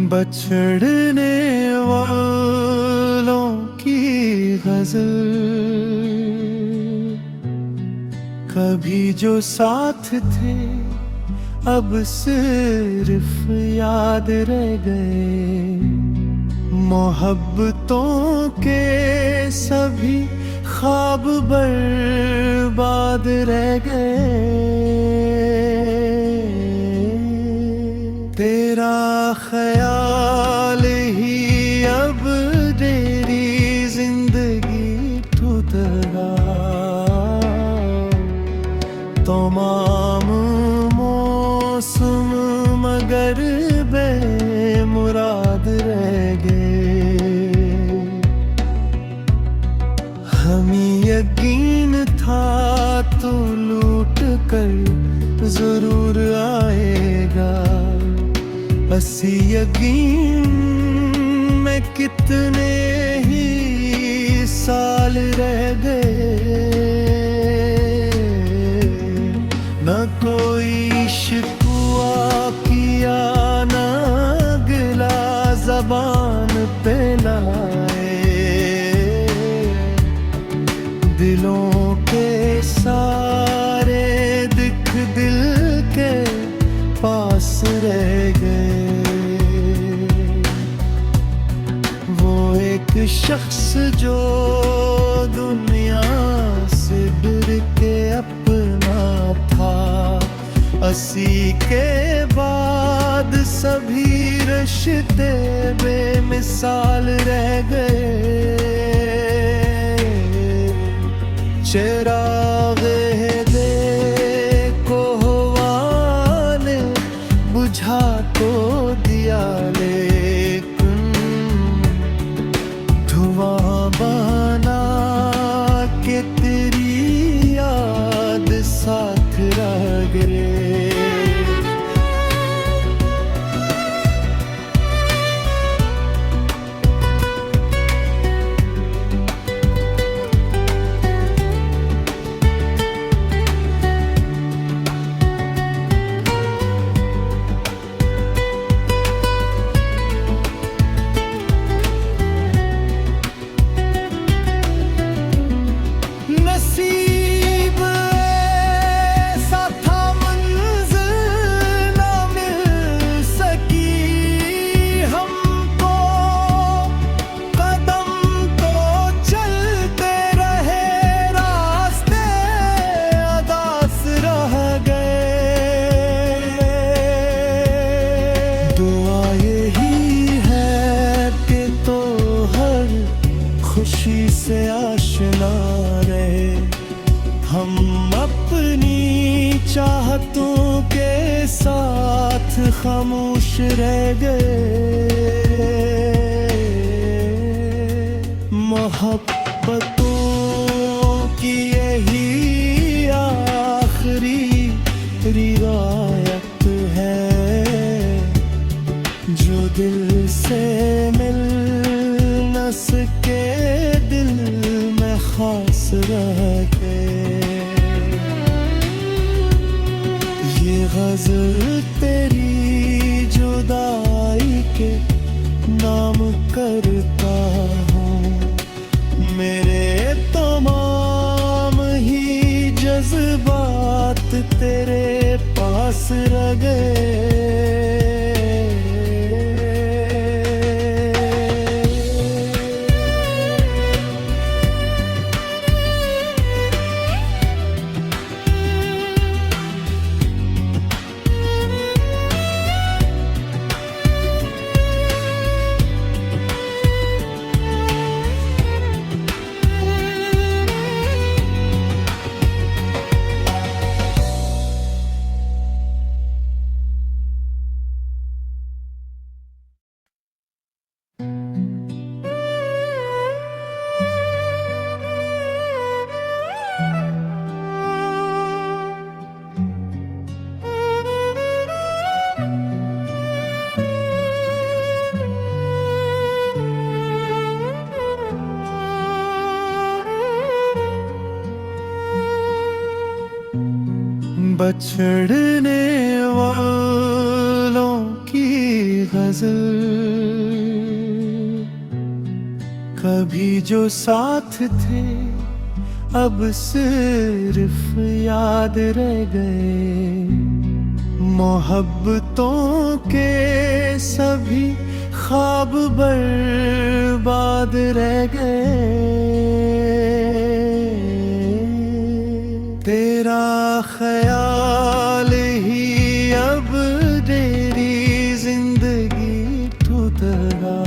बछड़ने वालों की गजल, कभी जो साथ थे अब सिर्फ याद रह गए। मोहब्बतों के सभी ख्वाब बर्बाद रह गए। तेरा ख्याल ही अब तेरी जिंदगी ठुकरा, तमाम मौसम मगर बेमुराद रह गए। हमें यकीन था तो लूट कर जरूर आएगा, बसी यकीन में कितने ही साल रह गए। न कोई शिकवा किया न गिला ज़बान पे लाए, दिलों के सारे दिख दिल के पास रह गए। वो एक शख्स जो दुनिया से डर के अपना था, असी के बाद सभी रिश्ते बेमिसाल रह गए। चिराग देखो हवा ने बुझा तो दिया, लेकिन धुआं बना के तेरी याद साथ रह गए। खुशी से आशना रहे हम, अपनी चाहतों के साथ खामोश रह गए। मोहब्बतों की यही आखिरी रिवायत है, जो दिल से मिल न सके दिल में खास रह गए। ये गज़ल तेरी जुदाई के नाम करता हूँ, मेरे तमाम ही जज्बात तेरे पास रह गए। बछड़ने वालों की गजल। कभी जो साथ थे अब सिर्फ याद रह गए, मोहब्बतों के सभी ख्वाब बर्बाद रह गए। तेरा ख्याल ही अब तेरी जिंदगी टूट रहा,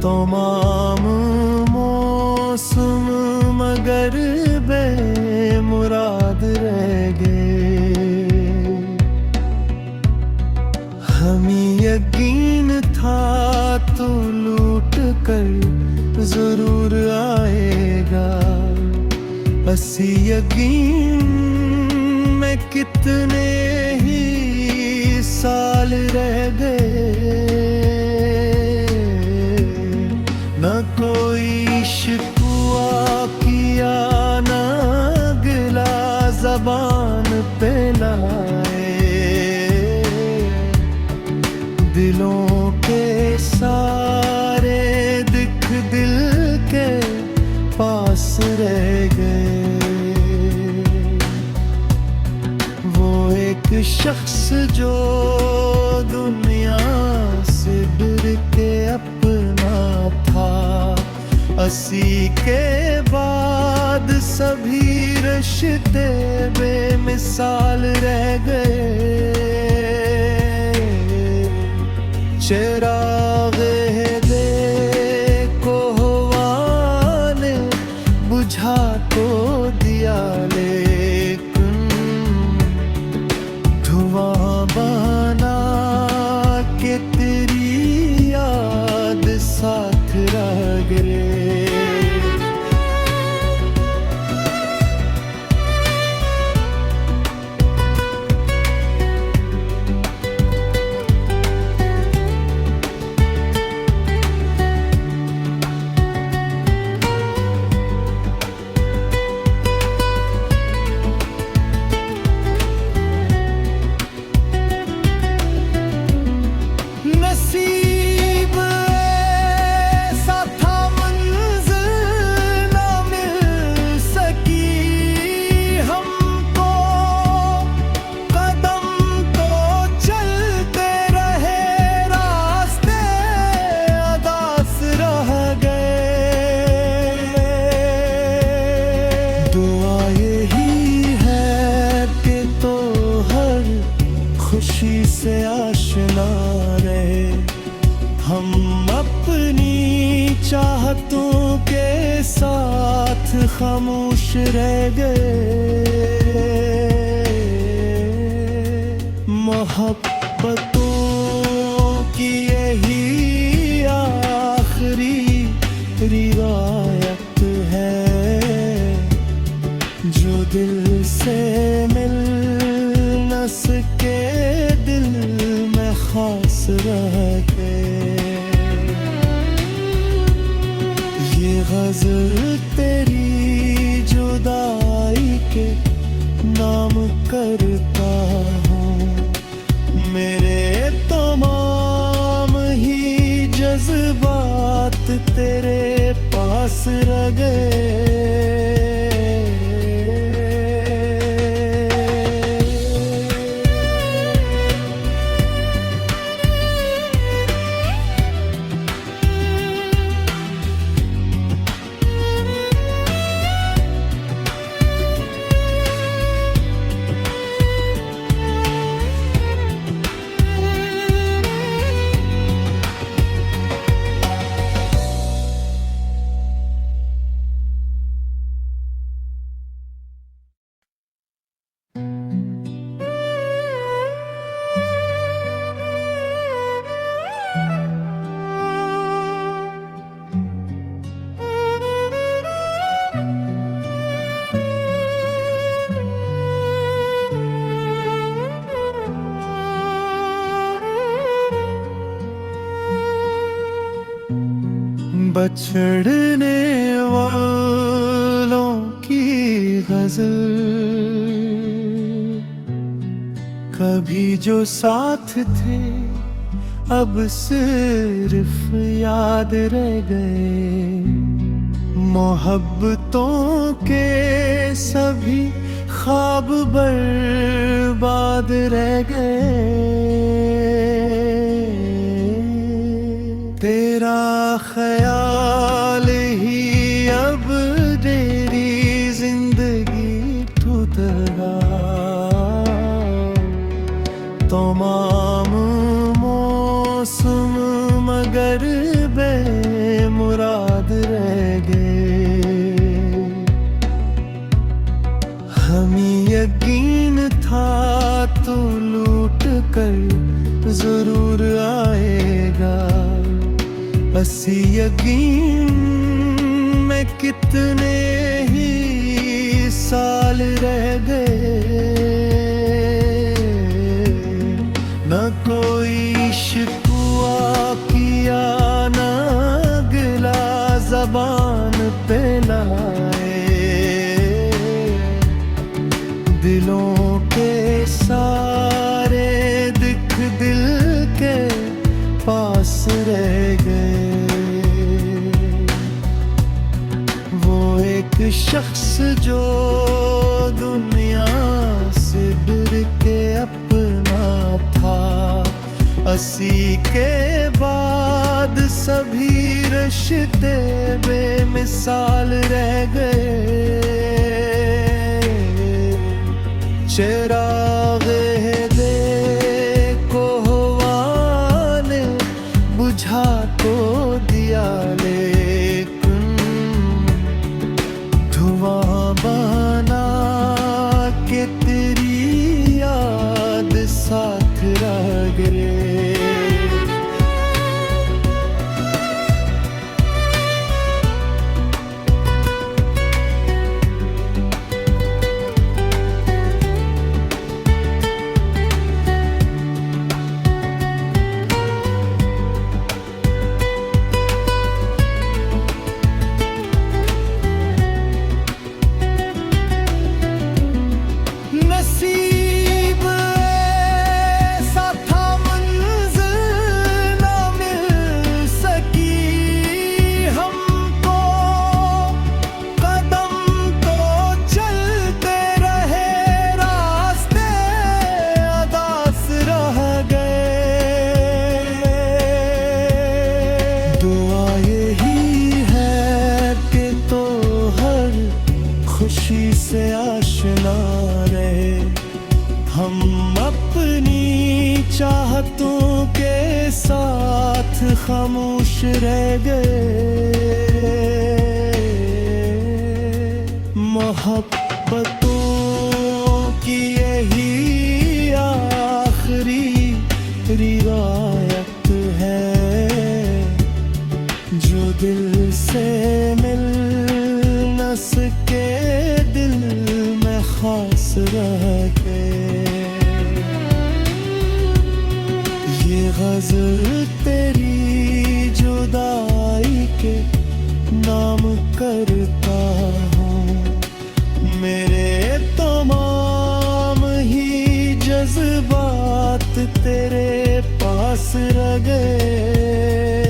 तमाम मौसम मगर बेमुराद रह गए। हमें यकीन था तो लूट कर जरूर आएगा, बसी यकीन में कितने ही साल रह गए। न कोई शिकवा किया न गिला ज़बान पे लाए, दिलों के सारे दिख दिल के पास रह गए। वो एक शख्स जो दुनिया से डर के अपना था, असी के बाद सभी रिश्ते बेमिसाल रह गए। चिराग देखो हवा ने बुझा तो दिया, लेकिन धुआं बना के तेरी याद साथ रह गए। खुशी से आशना रहे हम, अपनी चाहतों के साथ खामोश रह गए। मोहब्बतों की यही आखिरी रिवायत है, जो दिल से मिल न सके दिल में खास रह गए। ये गजल तेरी जुदाई के नाम करता हूँ, मेरे तमाम ही जज्बात तेरे पास रह गए। बछड़ने वालों की गजल कभी जो साथ थे अब सिर्फ याद रह गए। मोहब्बतों के सभी ख्वाब बर्बाद रह गए। तेरा ख्याल ही अब तेरी जिंदगी टूट तमाम मौसम मगर बेमुराद रह गए। हमें यकीन था तो लूट कर जरूर आएगा। बसी यकीन में कितने ही साल रह गए। न कोई शिकवा किया न गिला ज़बान पे लाए। दिलों के सारे दुख दिल के पास रह गए। वो एक शख्स जो दुनिया से डर के अपना था, असी के बाद सभी रिश्ते बेमिसाल रह गए। चिराग देखो वाले बुझा तो दिया, लेकिन धुआं बना के तेरी याद साथ रह गए। खुशी से आशना रहे हम अपनी चाहतों के साथ खामोश रह गए। मोहब्बतों की यही आखिरी रिवायत है जो दिल से मिल न सके, दिल में खास रह गए। ये गज़ल तेरी जुदाई के नाम करता हूँ। मेरे तमाम ही जज्बात तेरे पास रह गए।